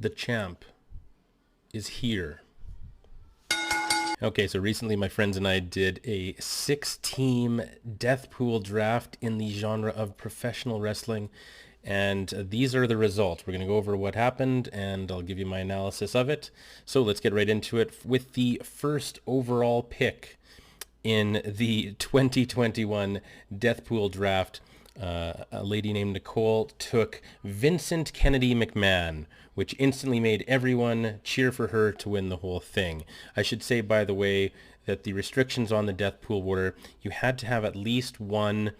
the champ is here. Okay, so recently my friends and I did a 6-team death pool draft in the genre of professional wrestling, and these are the results. We're going to go over what happened, and I'll give you my analysis of it. So let's get right into it with the first overall pick in the 2021 death pool draft. A lady named Nicole took Vincent Kennedy McMahon, which instantly made everyone cheer for her to win the whole thing. I should say, by the way, that the restrictions on the death pool were you had to have at least one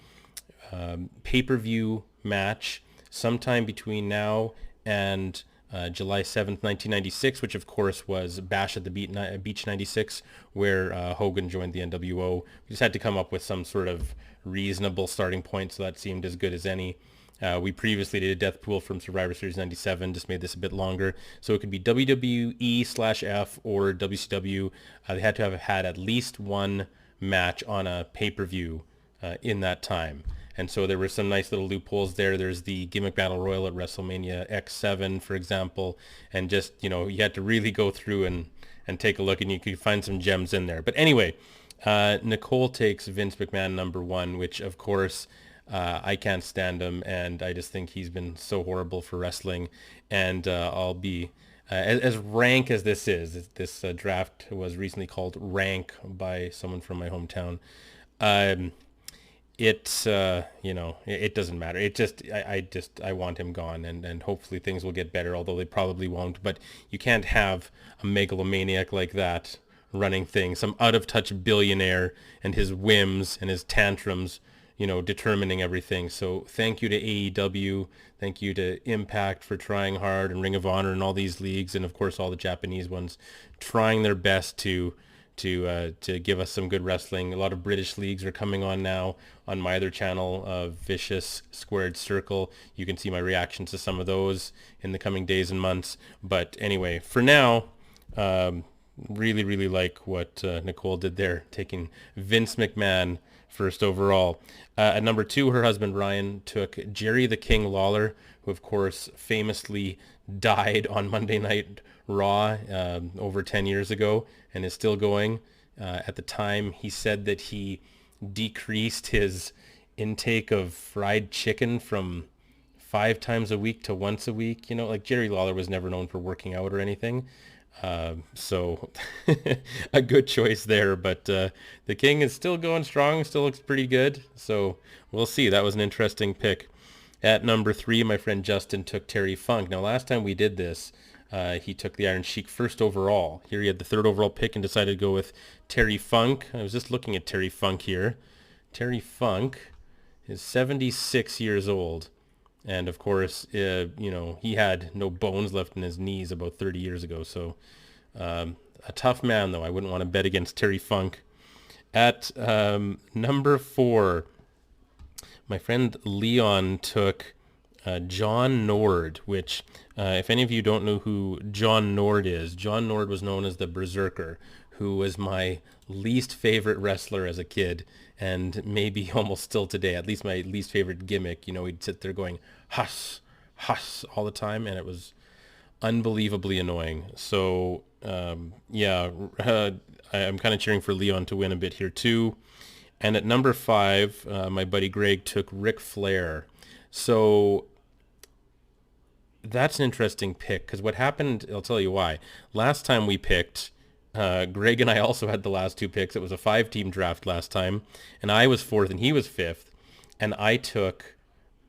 pay-per-view match sometime between now and July 7th, 1996, which of course was Bash at the Beach 96, where Hogan joined the NWO. We just had to come up with some sort of reasonable starting point, so that seemed as good as any. We previously did a death pool from Survivor Series 97, just made this a bit longer. So it could be WWE/F or WCW. They had to have had at least one match on a pay-per-view in that time. And so there were some nice little loopholes there. There's the Gimmick Battle Royal at WrestleMania X7, for example. And just, you had to really go through and take a look, and you could find some gems in there. But anyway, Nicole takes Vince McMahon number one, which, of course, I can't stand him, and I just think he's been so horrible for wrestling. And I'll be, as rank as this is, this draft was recently called Rank by someone from my hometown. It doesn't matter. I want him gone, and hopefully things will get better, although they probably won't. But you can't have a megalomaniac like that running things, some out-of-touch billionaire and his whims and his tantrums, determining everything. So thank you to AEW, thank you to Impact for trying hard, and Ring of Honor and all these leagues, and of course all the Japanese ones, trying their best to give us some good wrestling. A lot of British leagues are coming on now on my other channel, Vicious Squared Circle. You can see my reactions to some of those in the coming days and months. But anyway, for now, really, really like what Nicole did there, taking Vince McMahon first overall. At number two, her husband Ryan took Jerry the King Lawler, who of course famously died on Monday Night Raw over 10 years ago and is still going. At the time, he said that he decreased his intake of fried chicken from 5 times a week to once a week. Like Jerry Lawler was never known for working out or anything. So a good choice there, but the King is still going strong, still looks pretty good. So we'll see. That was an interesting pick. At number 3, my friend Justin took Terry Funk. Now, last time we did this, he took the Iron Sheik first overall. Here he had the 3rd overall pick and decided to go with Terry Funk. I was just looking at Terry Funk here. Terry Funk is 76 years old. And of course, he had no bones left in his knees about 30 years ago. So a tough man, though. I wouldn't want to bet against Terry Funk. At number 4, my friend Leon took John Nord, which, if any of you don't know who John Nord is, John Nord was known as the Berserker, who was my least favorite wrestler as a kid, and maybe almost still today, at least my least favorite gimmick. He'd sit there going, huss, huss, all the time, and it was unbelievably annoying. So, I'm kind of cheering for Leon to win a bit here, too. And at number 5, my buddy Greg took Ric Flair. So that's an interesting pick, because what happened, I'll tell you why. Last time we picked, Greg and I also had the last 2 picks. It was a 5-team draft last time, and I was 4th and he was 5th, and I took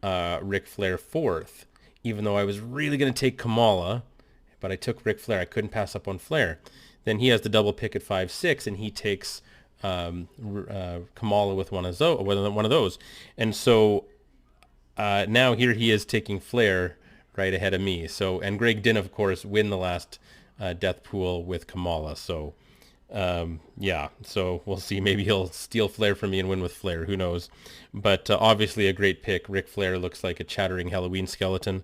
Ric Flair 4th, even though I was really going to take Kamala, but I took Ric Flair. I couldn't pass up on Flair. Then he has the double pick at 5-6, and he takes Kamala with one of those. And so now here he is taking Flair right ahead of me. So, and Greg didn't, of course, win the last death pool with Kamala. So, so we'll see. Maybe he'll steal Flair from me and win with Flair. Who knows? But obviously a great pick. Ric Flair looks like a chattering Halloween skeleton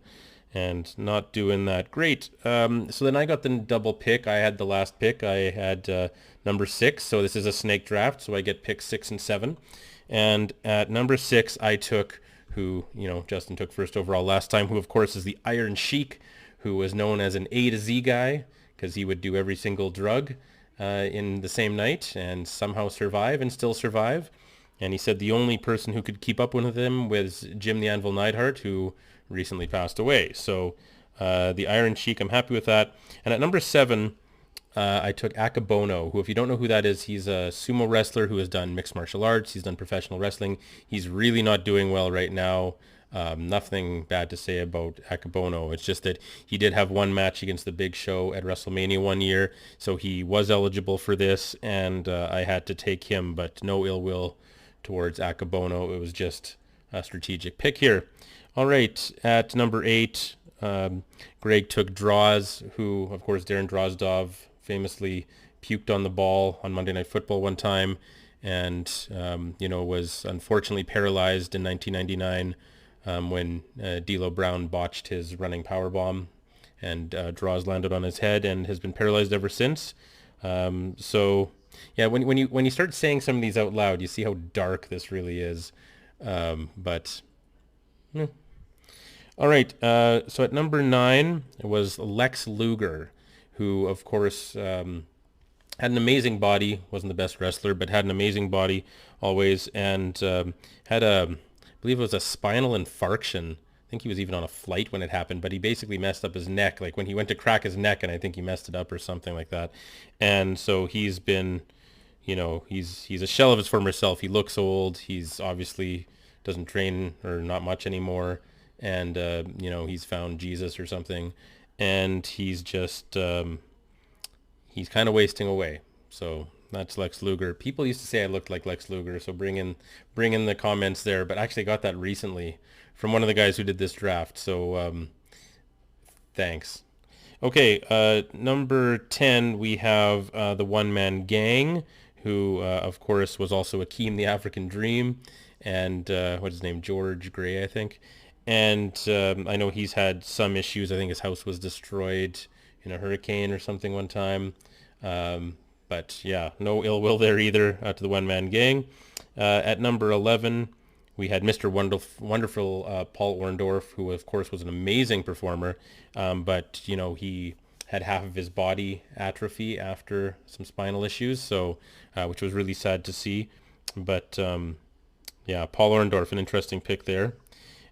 and not doing that great. So then I got the double pick. I had the last pick. I had number 6. So this is a snake draft. So I get picks 6 and 7. And at number 6, I took who, Justin took first overall last time, who of course is the Iron Sheik, who was known as an A to Z guy because he would do every single drug in the same night and somehow survive and still survive. And he said the only person who could keep up with him was Jim the Anvil Neidhart, who recently passed away. So the Iron Sheik, I'm happy with that. And at number 7, I took Akabono, who, if you don't know who that is, he's a sumo wrestler who has done mixed martial arts. He's done professional wrestling. He's really not doing well right now. Nothing bad to say about Akabono. It's just that he did have one match against the Big Show at WrestleMania one year, so he was eligible for this, and I had to take him, but no ill will towards Akabono. It was just a strategic pick here. All right, at number 8, Greg took Droz, who, of course, Darren Drozdov famously puked on the ball on Monday Night Football one time, and was unfortunately paralyzed in 1999 when D'Lo Brown botched his running powerbomb, and Droz landed on his head and has been paralyzed ever since. So yeah, when you start saying some of these out loud, you see how dark this really is. But all right. So at number 9 was Lex Luger, who, of course, had an amazing body. Wasn't the best wrestler, but had an amazing body always, and had I believe it was a spinal infarction. I think he was even on a flight when it happened, but he basically messed up his neck. Like when he went to crack his neck, and I think he messed it up or something like that. And so he's been, he's a shell of his former self. He looks old. He's obviously doesn't train or not much anymore. And, he's found Jesus or something. And he's just, he's kind of wasting away. So that's Lex Luger. People used to say I looked like Lex Luger, so bring in the comments there. But I actually got that recently from one of the guys who did this draft. So thanks. Okay, number 10, we have the One-Man Gang, who, of course, was also Akeem the African Dream, and what's his name, George Gray, I think. And I know he's had some issues. I think his house was destroyed in a hurricane or something one time. But yeah, no ill will there either to the One-Man Gang. At number 11, we had Mr. Wonderful Paul Orndorff, who of course was an amazing performer, but he had half of his body atrophy after some spinal issues, so which was really sad to see. But yeah, Paul Orndorff, an interesting pick there.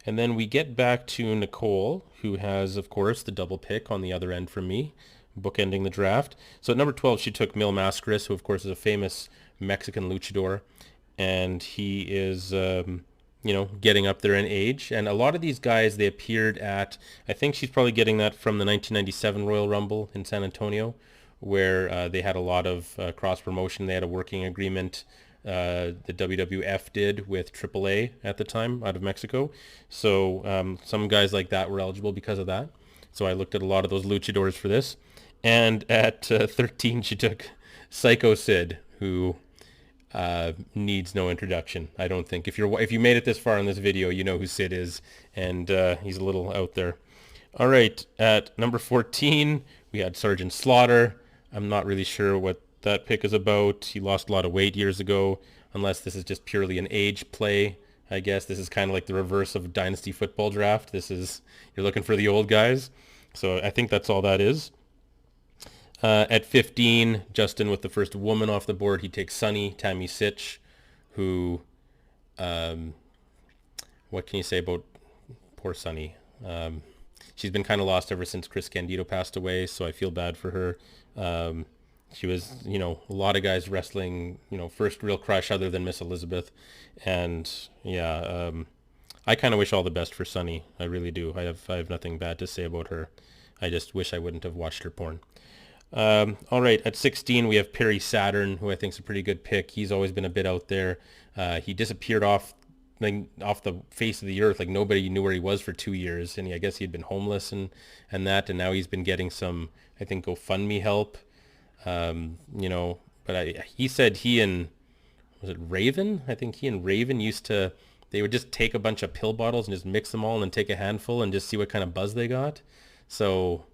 And then we get back to Nicole, who has, of course, the double pick on the other end from me, bookending the draft. So at number 12, she took Mil Mascaras, who, of course, is a famous Mexican luchador. And he is, getting up there in age. And a lot of these guys, they appeared at, I think she's probably getting that from the 1997 Royal Rumble in San Antonio, where they had a lot of cross-promotion. They had a working agreement. The WWF did with AAA at the time out of Mexico. So some guys like that were eligible because of that. So I looked at a lot of those luchadors for this. And at 13, she took Psycho Sid, who needs no introduction, I don't think. If you made it this far in this video, you know who Sid is, and he's a little out there. All right, at number 14, we had Sergeant Slaughter. I'm not really sure what that pick is about. He lost a lot of weight years ago, unless this is just purely an age play. I guess this is kind of like the reverse of a dynasty football draft. You're looking for the old guys. So I think that's all that is. At 15, Justin with the first woman off the board. He takes Sunny, Tammy Sitch, who, what can you say about poor Sunny? She's been kind of lost ever since Chris Candido passed away, so I feel bad for her. She was, a lot of guys wrestling, first real crush other than Miss Elizabeth. And yeah, I kind of wish all the best for Sunny. I really do. I have nothing bad to say about her. I just wish I wouldn't have watched her porn. All right, at 16, we have Perry Saturn, who I think is a pretty good pick. He's always been a bit out there. He disappeared off the face of the earth. Like nobody knew where he was for 2 years. And I guess he had been homeless and now he's been getting some, I think, GoFundMe help. But he said he and, was it Raven? I think he and Raven they would just take a bunch of pill bottles and just mix them all and then take a handful and just see what kind of buzz they got. So,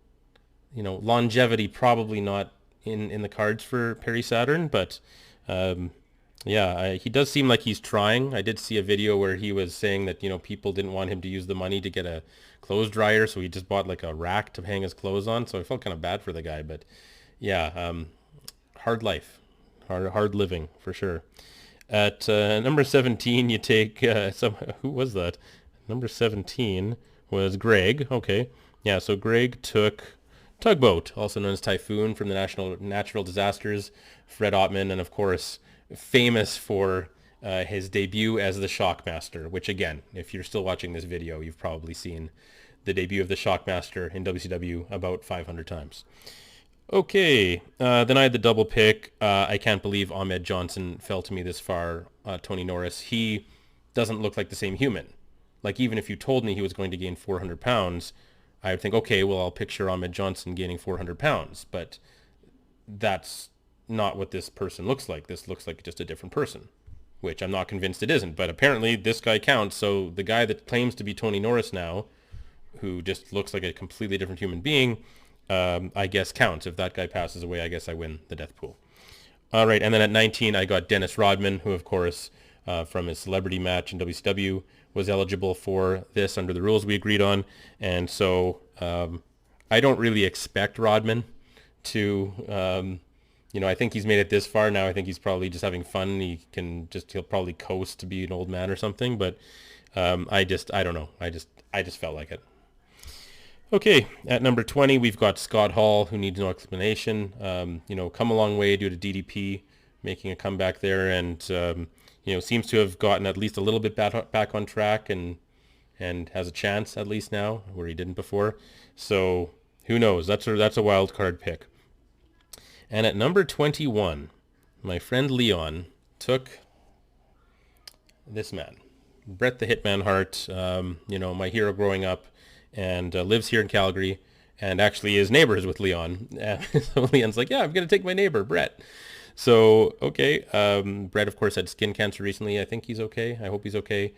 longevity probably not in the cards for Perry Saturn, but Yeah, he does seem like he's trying. I did see a video where he was saying that, people didn't want him to use the money to get a clothes dryer, so he just bought like a rack to hang his clothes on. So I felt kind of bad for the guy, but yeah, hard life, hard living for sure. At number 17, you take who was that? Number 17 was Greg. Okay, yeah. So Greg took Tugboat, also known as Typhoon, from the National Natural Disasters. Fred Ottman, and of course, famous for his debut as the Shockmaster. Which again, if you're still watching this video, you've probably seen the debut of the Shockmaster in WCW about 500 times. Okay, then I had the double pick. I can't believe Ahmed Johnson fell to me this far. Tony Norris, he doesn't look like the same human. Like, even if you told me he was going to gain 400 pounds, I would think, okay, well, I'll picture Ahmed Johnson gaining 400 pounds. But that's not what this person looks like. This looks like just a different person, which I'm not convinced it isn't. But apparently this guy counts. So the guy that claims to be Tony Norris now, who just looks like a completely different human being, I guess counts. If that guy passes away, I guess I win the death pool. All right, and then at 19, I got Dennis Rodman, who, of course, from his celebrity match in WCW, was eligible for this under the rules we agreed on. And so I don't really expect Rodman to, I think he's made it this far now. I think he's probably just having fun. He'll probably coast to be an old man or something. But I don't know. I just felt like it. Okay, at number 20, we've got Scott Hall, who needs no explanation. Come a long way due to DDP making a comeback there, and seems to have gotten at least a little bit back on track, and has a chance at least now where he didn't before. So who knows? That's a wild card pick. And at number 21, my friend Leon took this man, Bret the Hitman Hart. My hero growing up. And lives here in Calgary, and actually is neighbors with Leon. So Leon's like, yeah, I'm going to take my neighbor, Bret. So, okay. Bret, of course, had skin cancer recently. I think he's okay. I hope he's okay.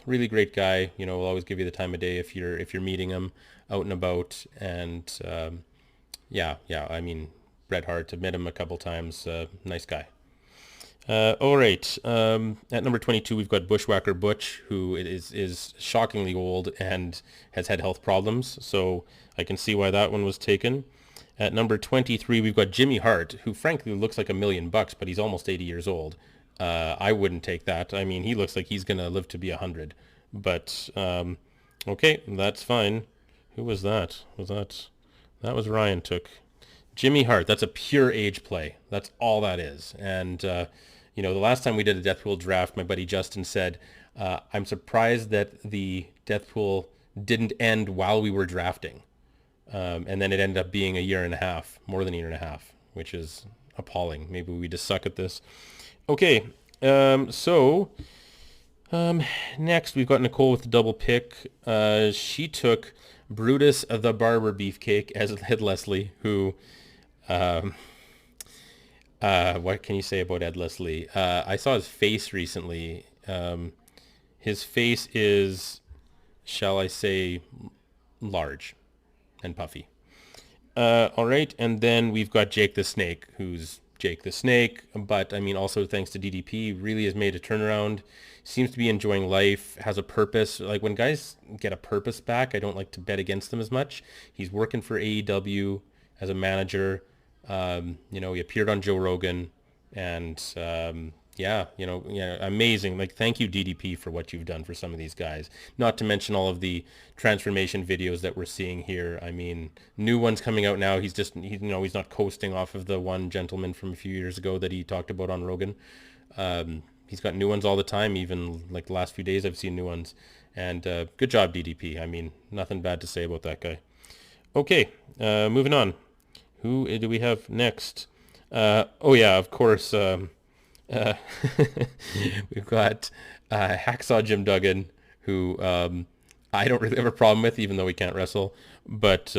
Really great guy. Will always give you the time of day if you're meeting him out and about. And I mean, Bret Hart, I've met him a couple times. Nice guy. All right. At number 22, we've got Bushwhacker Butch, who is shockingly old and has had health problems. So I can see why that one was taken. At number 23, we've got Jimmy Hart, who frankly looks like $1 million, but he's almost 80 years old. I wouldn't take that. I mean, he looks like he's going to live to be 100. But, okay, that's fine. Who was that? That was Ryan took. Jimmy Hart, that's a pure age play. That's all that is. And, the last time we did a Death Pool draft, my buddy Justin said, I'm surprised that the Death Pool didn't end while we were drafting. And then it ended up being a year and a half, more than a year and a half, which is appalling. Maybe we just suck at this. Okay, next we've got Nicole with the double pick. She took Brutus the Barber Beefcake as Ed Leslie, who... what can you say about Ed Leslie? I saw his face recently. His face is, shall I say, large and puffy. All right, and then we've got Jake the Snake, who's Jake the Snake, but I mean, also thanks to DDP, really has made a turnaround. Seems to be enjoying life, has a purpose. Like, when guys get a purpose back, I don't like to bet against them as much. He's working for AEW as a manager. He appeared on Joe Rogan, and amazing. Like, thank you, DDP, for what you've done for some of these guys. Not to mention all of the transformation videos that we're seeing here. I mean, new ones coming out now. He's not coasting off of the one gentleman from a few years ago that he talked about on Rogan. He's got new ones all the time. Even like the last few days, I've seen new ones. And good job, DDP. I mean, nothing bad to say about that guy. Okay, moving on. Who do we have next? Of course. We've got Hacksaw Jim Duggan, who I don't really have a problem with, even though he can't wrestle, but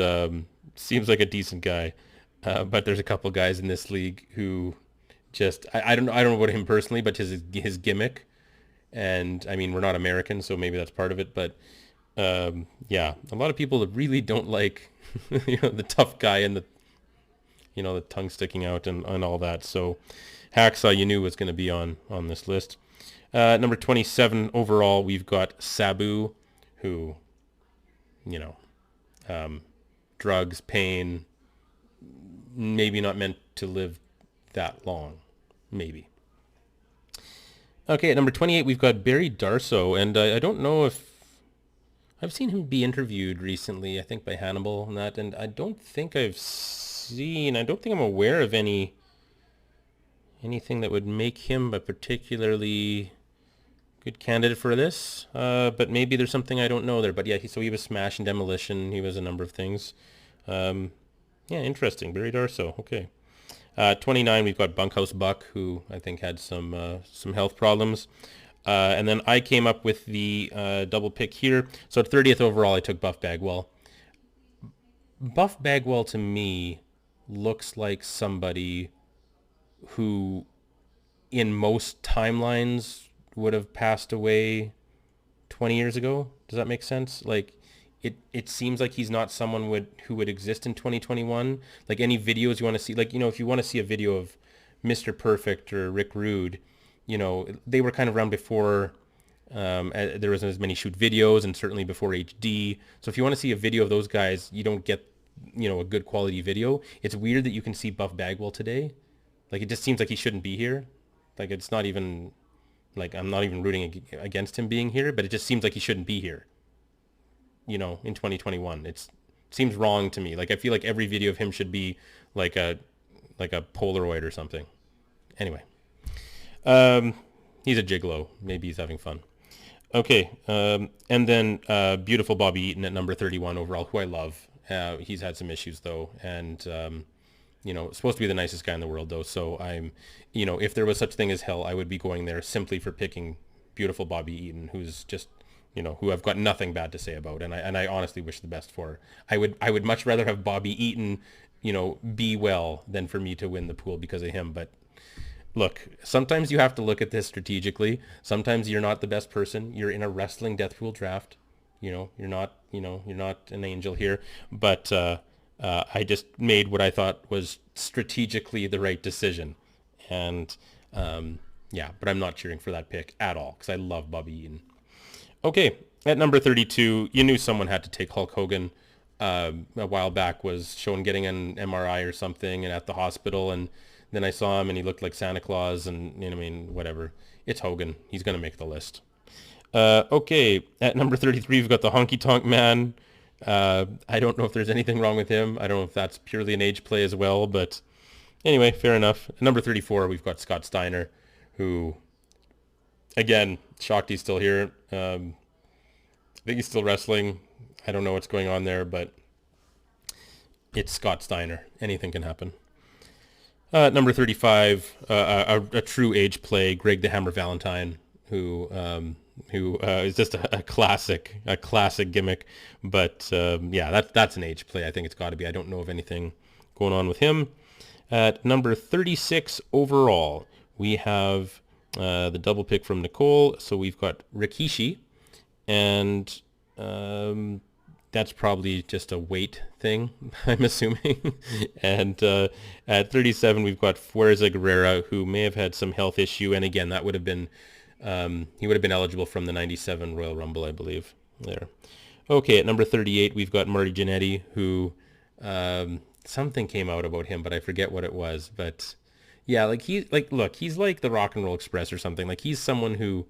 seems like a decent guy. But there's a couple guys in this league who just I don't know about him personally, but his gimmick, and I mean, we're not American, so maybe that's part of it. But a lot of people really don't like the tough guy and the tongue sticking out and all that. So Hacksaw, you knew was going to be on this list. Number 27 overall, we've got Sabu, who, drugs, pain, maybe not meant to live that long, maybe. Okay, at number 28, we've got Barry Darsow, and I don't know if I've seen him be interviewed recently, I think by Hannibal and that, and I don't think I'm aware of anything that would make him a particularly good candidate for this, but maybe there's something I don't know there. But yeah, so he was Smash and Demolition, he was a number of things. Yeah, interesting, Barry Darsow, okay. 29, we've got Bunkhouse Buck, who I think had some health problems. And then I came up with the double pick here. So at 30th overall, I took Buff Bagwell. Buff Bagwell, to me, looks like somebody who, in most timelines, would have passed away 20 years ago. Does that make sense? Like, it seems like he's not someone who would exist in 2021. Like, any videos you want to see, like, if you want to see a video of Mr. Perfect or Rick Rude, they were kind of around before there wasn't as many shoot videos, and certainly before HD. So if you want to see a video of those guys, you don't get, a good quality video. It's weird that you can see Buff Bagwell today. Like, it just seems like he shouldn't be here. Like, it's not even, like, I'm not even rooting against him being here, but it just seems like he shouldn't be here. In 2021, it seems wrong to me. Like, I feel like every video of him should be like a Polaroid or something. Anyway, he's a gigolo. Maybe he's having fun. Okay, and then beautiful Bobby Eaton at number 31 overall, who I love. He's had some issues though, and supposed to be the nicest guy in the world though. So I'm, if there was such thing as hell, I would be going there simply for picking beautiful Bobby Eaton, who's just, who I've got nothing bad to say about, and I honestly wish the best for. I would much rather have Bobby Eaton, be well than for me to win the pool because of him. But look, sometimes you have to look at this strategically. Sometimes you're not the best person. You're in a wrestling death pool draft. You're not an angel here. But I just made what I thought was strategically the right decision, and but I'm not cheering for that pick at all because I love Bobby Eaton. Okay, at number 32, you knew someone had to take Hulk Hogan. A while back was shown getting an MRI or something and at the hospital, and then I saw him and he looked like Santa Claus, and whatever. It's Hogan. He's going to make the list. Okay, at number 33, we've got the Honky Tonk Man. I don't know if there's anything wrong with him. I don't know if that's purely an age play as well, but anyway, fair enough. At number 34, we've got Scott Steiner, who, again, shocked he's still here. I think he's still wrestling. I don't know what's going on there, but it's Scott Steiner. Anything can happen. Number 35, a true age play, Greg the Hammer Valentine, who is just a classic gimmick. But that's an age play. I think it's got to be. I don't know of anything going on with him. At number 36 overall, we have the double pick from Nicole. So we've got Rikishi, and that's probably just a weight thing, I'm assuming. And at 37, we've got Fuerza Guerrera, who may have had some health issue. And again, that would have been, he would have been eligible from the 97 Royal Rumble, I believe. There. Okay, at number 38, we've got Marty Jannetty, who something came out about him, but I forget what it was. But yeah, look, he's like the Rock and Roll Express or something. Like, he's someone who,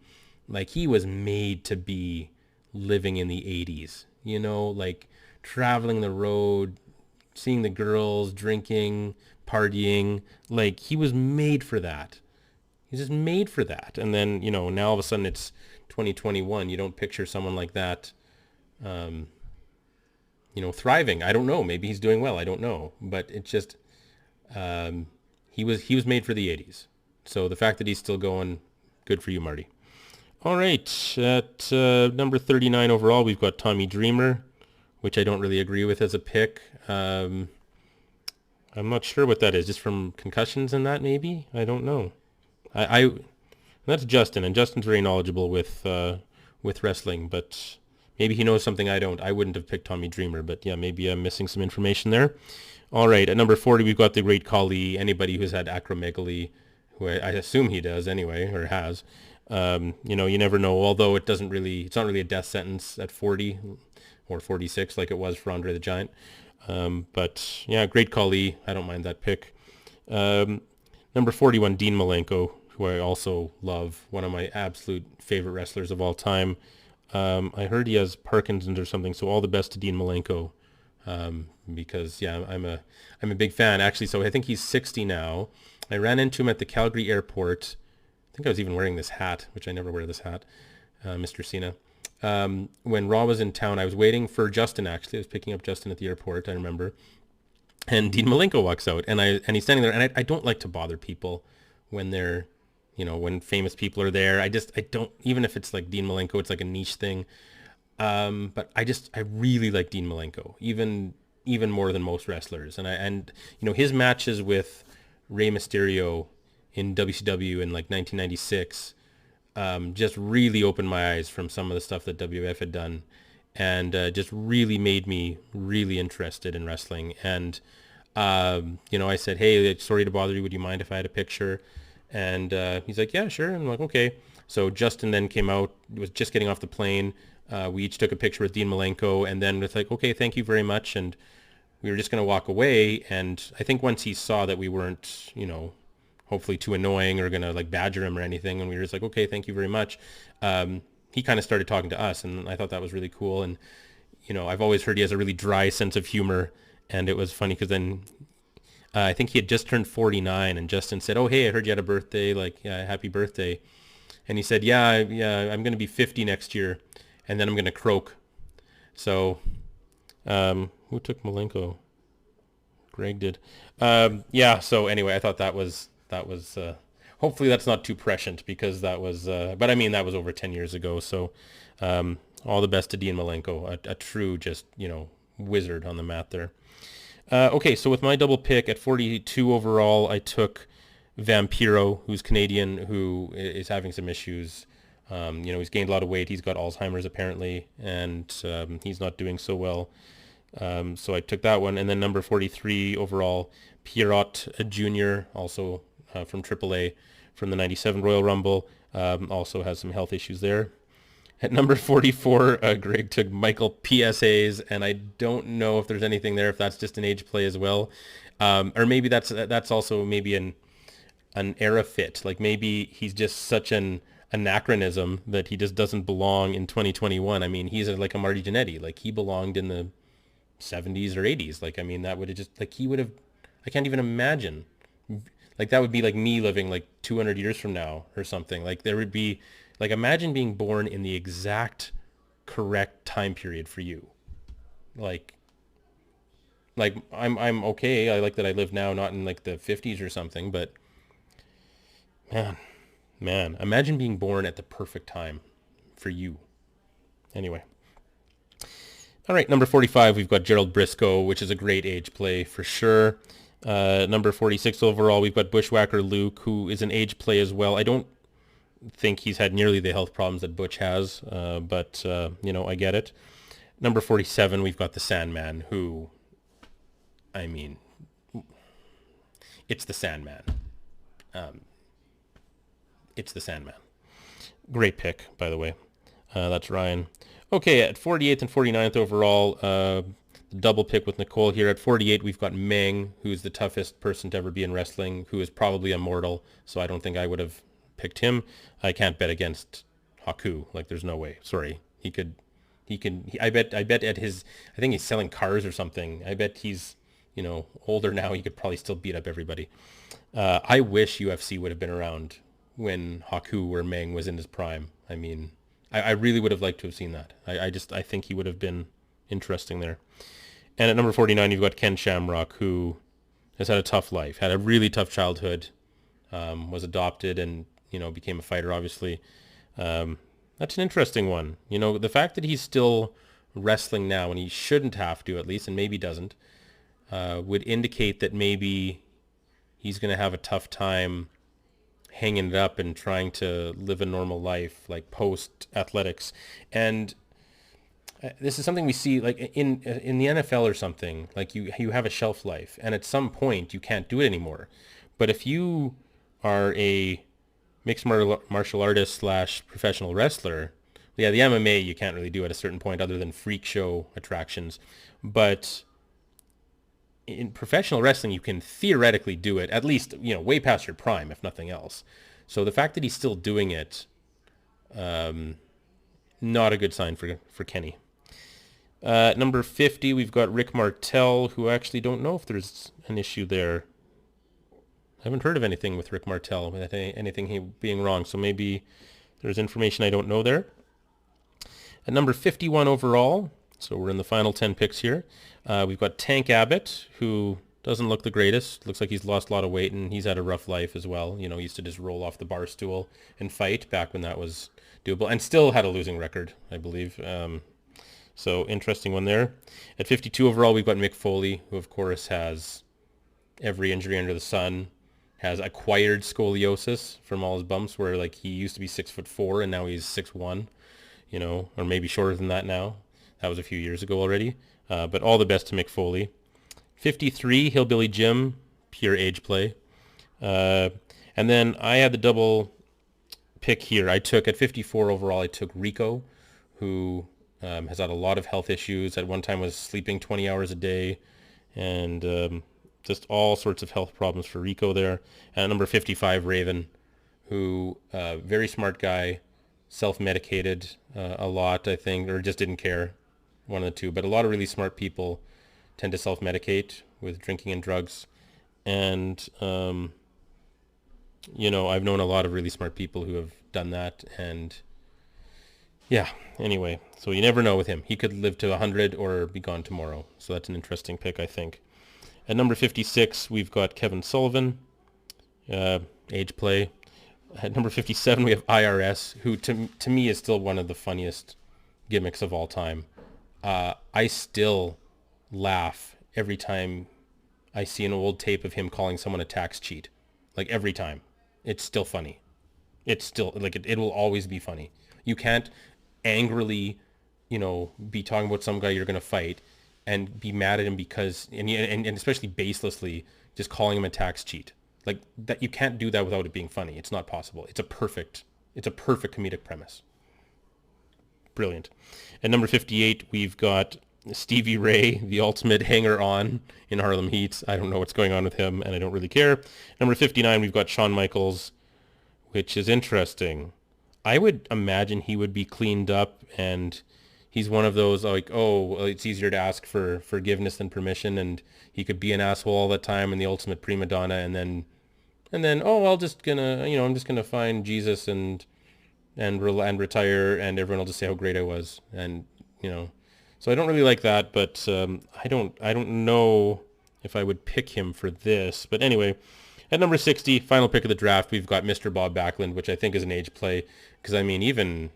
like, he was made to be living in the 80s. Like traveling the road, seeing the girls, drinking, partying. Like, he was made for that. He's just made for that. And then, now all of a sudden it's 2021. You don't picture someone like that, thriving. I don't know. Maybe he's doing well. I don't know. But it's just, he was made for the 80s. So the fact that he's still going, good for you, Marty. All right, at number 39 overall, we've got Tommy Dreamer, which I don't really agree with as a pick. I'm not sure what that is, just from concussions and that, maybe? I don't know. That's Justin, and Justin's very knowledgeable with wrestling, but maybe he knows something I don't. I wouldn't have picked Tommy Dreamer, but yeah, maybe I'm missing some information there. All right, at number 40, we've got the Great Khali. Anybody who's had acromegaly, who I assume he does anyway, or has. You never know, although it's not really a death sentence at 40 or 46 like it was for Andre the Giant. But yeah, Great Khali, I don't mind that pick. Number 41, Dean Malenko, who I also love, one of my absolute favorite wrestlers of all time. I heard he has Parkinson's or something, so all the best to Dean Malenko. Because yeah, I'm a big fan actually. So I think he's 60 now. I ran into him at the Calgary airport. I think I was even wearing this hat, which I never wear this hat, Mr. Cena. When Raw was in town, I was waiting for Justin actually. I was picking up Justin at the airport, I remember. And Dean Malenko walks out, and he's standing there, and I don't like to bother people when they're, when famous people are there. I don't, even if it's like Dean Malenko, it's like a niche thing. But I really like Dean Malenko, even more than most wrestlers. And his matches with Rey Mysterio in WCW in like 1996, just really opened my eyes from some of the stuff that WWF had done, and just really made me really interested in wrestling. And I said, hey, sorry to bother you, would you mind if I had a picture? And he's like, yeah, sure. And I'm like, okay. So Justin then came out, was just getting off the plane. We each took a picture with Dean Malenko, and then it's like, okay, thank you very much. And we were just going to walk away. And I think once he saw that we weren't, hopefully too annoying or going to like badger him or anything, and we were just like, okay, thank you very much. He kind of started talking to us, and I thought that was really cool. And, I've always heard he has a really dry sense of humor. And it was funny because then I think he had just turned 49, and Justin said, oh, hey, I heard you had a birthday, like, yeah, happy birthday. And he said, yeah, I'm going to be 50 next year, and then I'm going to croak. So who took Malenko? Greg did. Yeah, so anyway, I thought that was hopefully that's not too prescient, because that was, but I mean, that was over 10 years ago. So all the best to Dean Malenko, a true just, wizard on the mat there. Okay, so with my double pick at 42 overall, I took Vampiro, who's Canadian, who is having some issues. He's gained a lot of weight. He's got Alzheimer's apparently, and he's not doing so well. So I took that one. And then number 43 overall, Pierrot Jr., also from AAA, from the 97 Royal Rumble, also has some health issues there. At number 44, Greg took Michael PSAs, and I don't know if there's anything there, if that's just an age play as well. Or maybe that's also maybe an era fit. Like maybe he's just such an anachronism that he just doesn't belong in 2021. I mean, he's like a Marty Jannetty. Like he belonged in the 70s or 80s. Like, I mean, that would have just, like he would have, I can't even imagine. Like that would be like me living like 200 years from now or something. Like there would be, like imagine being born in the exact correct time period for you. Like I'm okay. I like that I live now, not in like the 50s or something, but man, imagine being born at the perfect time for you. Anyway. All right, number 45, we've got Gerald Briscoe, which is a great age play for sure. Number 46 overall, we've got Bushwhacker Luke, who is an age play as well. I don't think he's had nearly the health problems that Butch has, but I get it. Number 47, we've got the Sandman, who, I mean, it's the Sandman. It's the Sandman. Great pick, by the way. That's Ryan. Okay, at 48th and 49th overall, double pick with Nicole here. At 48, we've got Meng, who's the toughest person to ever be in wrestling, who is probably immortal, so I don't think I would have picked him. I can't bet against Haku. Like, there's no way. Sorry. I bet at his, I think he's selling cars or something. I bet he's, older now. He could probably still beat up everybody. I wish UFC would have been around when Haku or Meng was in his prime. I mean, I really would have liked to have seen that. I think he would have been interesting there. And at number 49, you've got Ken Shamrock, who has had a tough life, had a really tough childhood, was adopted and, became a fighter, obviously. That's an interesting one. The fact that he's still wrestling now, and he shouldn't have to at least, and maybe doesn't, would indicate that maybe he's going to have a tough time hanging it up and trying to live a normal life, like post athletics. And this is something we see like in the NFL or something. Like you have a shelf life, and at some point you can't do it anymore. But if you are a mixed martial artist slash professional wrestler, yeah, the MMA you can't really do at a certain point other than freak show attractions. But in professional wrestling, you can theoretically do it at least, way past your prime, if nothing else. So the fact that he's still doing it, not a good sign for Kenny. Number 50, we've got Rick Martell, who I actually don't know if there's an issue there. I haven't heard of anything with Rick Martell, anything he being wrong, so maybe there's information I don't know there. At number 51 overall, so we're in the final 10 picks here, we've got Tank Abbott, who doesn't look the greatest. Looks like he's lost a lot of weight, and he's had a rough life as well. He used to just roll off the bar stool and fight back when that was doable, and still had a losing record, I believe. So interesting one there. At 52 overall, we've got Mick Foley, who of course has every injury under the sun, has acquired scoliosis from all his bumps, where like he used to be 6'4" and now he's 6'1", or maybe shorter than that now. That was a few years ago already. But all the best to Mick Foley. 53, Hillbilly Jim, pure age play. And then I had the double pick here. I took at 54 overall, I took Rico, who has had a lot of health issues. At one time was sleeping 20 hours a day, and just all sorts of health problems for Rico there. And at number 55, Raven, who very smart guy, self-medicated a lot, I think, or just didn't care, one of the two. But a lot of really smart people tend to self-medicate with drinking and drugs. And, I've known a lot of really smart people who have done that, and yeah, anyway, so you never know with him. He could live to 100 or be gone tomorrow. So that's an interesting pick, I think. At number 56, we've got Kevin Sullivan, age play. At number 57, we have IRS, who to me is still one of the funniest gimmicks of all time. I still laugh every time I see an old tape of him calling someone a tax cheat. Like every time. It's still funny. It's still, like, it will always be funny. You can't angrily, be talking about some guy you're going to fight and be mad at him because, and especially baselessly, just calling him a tax cheat. Like, that, you can't do that without it being funny. It's not possible. It's a perfect comedic premise. Brilliant. At number 58, we've got Stevie Ray, the ultimate hanger-on in Harlem Heat. I don't know what's going on with him, and I don't really care. Number 59, we've got Shawn Michaels, which is interesting. I would imagine he would be cleaned up, and he's one of those, like, it's easier to ask for forgiveness than permission, and he could be an asshole all the time and the ultimate prima donna, and then I'm just gonna find Jesus and retire, and everyone will just say how great I was, and so I don't really like that, but I don't know if I would pick him for this. But anyway, at number 60, final pick of the draft, we've got Mr. Bob Backlund, which I think is an age play, because I mean, even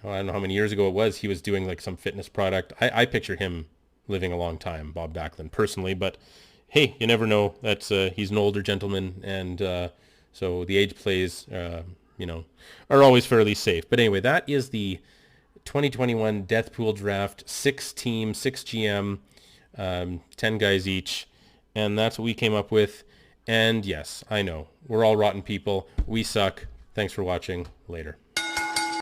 I don't know how many years ago it was, he was doing like some fitness product. I picture him living a long time, Bob Backlund, personally, but hey, you never know. That's he's an older gentleman, and so the age plays, are always fairly safe. But anyway, that is the 2021 Death Pool Draft, 6 team, 6 GM, 10 guys each, and that's what we came up with. And yes, I know, we're all rotten people. We suck. Thanks for watching. Later.